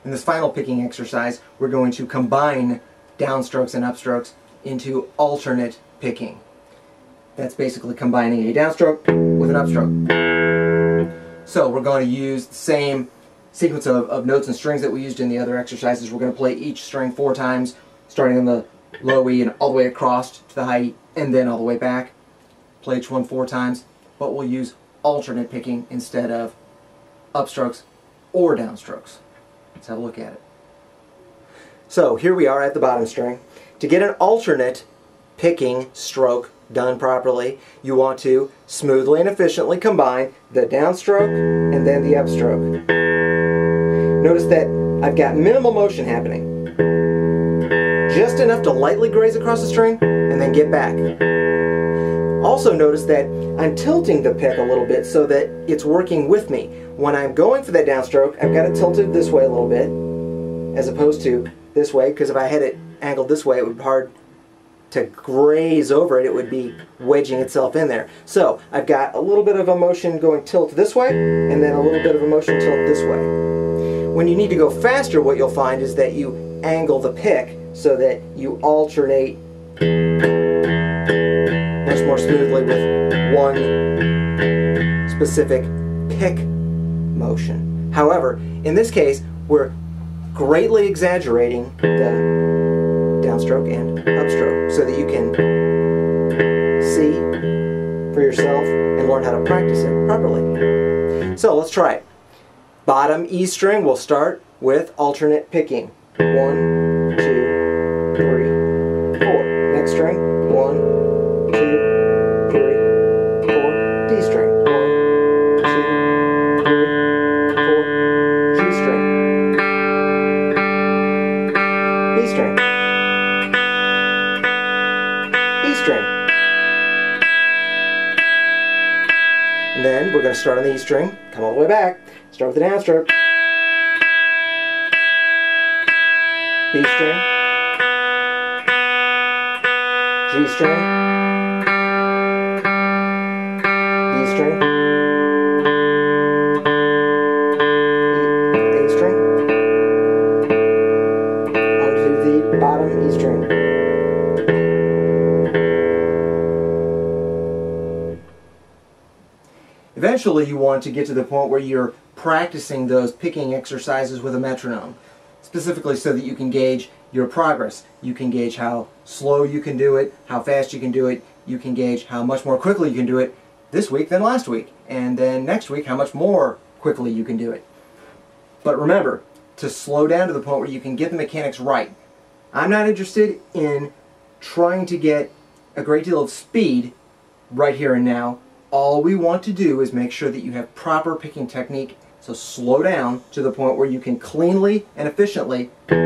In this final picking exercise, we're going to combine downstrokes and upstrokes into alternate picking. That's basically combining a downstroke with an upstroke. So we're going to use the same sequence of notes and strings that we used in the other exercises. We're going to play each string 4 times, starting on the low E and all the way across to the high E, and then all the way back. Play each one 4 times, but we'll use alternate picking instead of upstrokes or downstrokes. Let's have a look at it. So here we are at the bottom string. To get an alternate picking stroke done properly, you want to smoothly and efficiently combine the downstroke and then the upstroke. Notice that I've got minimal motion happening. Just enough to lightly graze across the string and then get back. Also notice that I'm tilting the pick a little bit so that it's working with me. When I'm going for that downstroke, I've got it tilted this way a little bit, as opposed to this way, because if I had it angled this way, it would be hard to graze over it. It would be wedging itself in there. So I've got a little bit of a motion going tilt this way, and then a little bit of a motion tilt this way. When you need to go faster, what you'll find is that you angle the pick so that you alternate much more smoothly with one specific pick motion. However, in this case, we're greatly exaggerating the downstroke and upstroke so that you can see for yourself and learn how to practice it properly. So let's try it. Bottom E string, we'll start with alternate picking. 1, 2, 3, 4. Next string, 1, 2, 3, 4. D string. 1, 2, 3, 4. G string. B string. E string. And then we're going to start on the E string, come all the way back, start with the downstroke. B string. G string. D string. A string. Onto the bottom E string. Eventually you want to get to the point where you're practicing those picking exercises with a metronome, specifically so that you can gauge your progress. You can gauge how slow you can do it, how fast you can do it. You can gauge how much more quickly you can do it this week than last week, and then next week how much more quickly you can do it. But remember to slow down to the point where you can get the mechanics right. I'm not interested in trying to get a great deal of speed right here and now. All we want to do is make sure that you have proper picking technique. So slow down to the point where you can cleanly and efficiently pick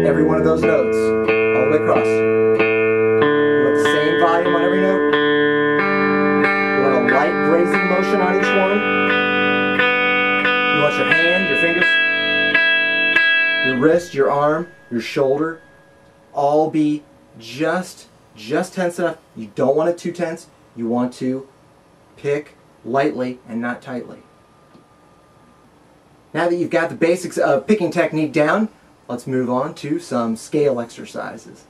every one of those notes all the way across. You want the same volume on every note. You want a light grazing motion on each one. You want your hand, your fingers, your wrist, your arm, your shoulder all be just tense enough. You don't want it too tense. You want to pick lightly and not tightly. Now that you've got the basics of picking technique down, let's move on to some scale exercises.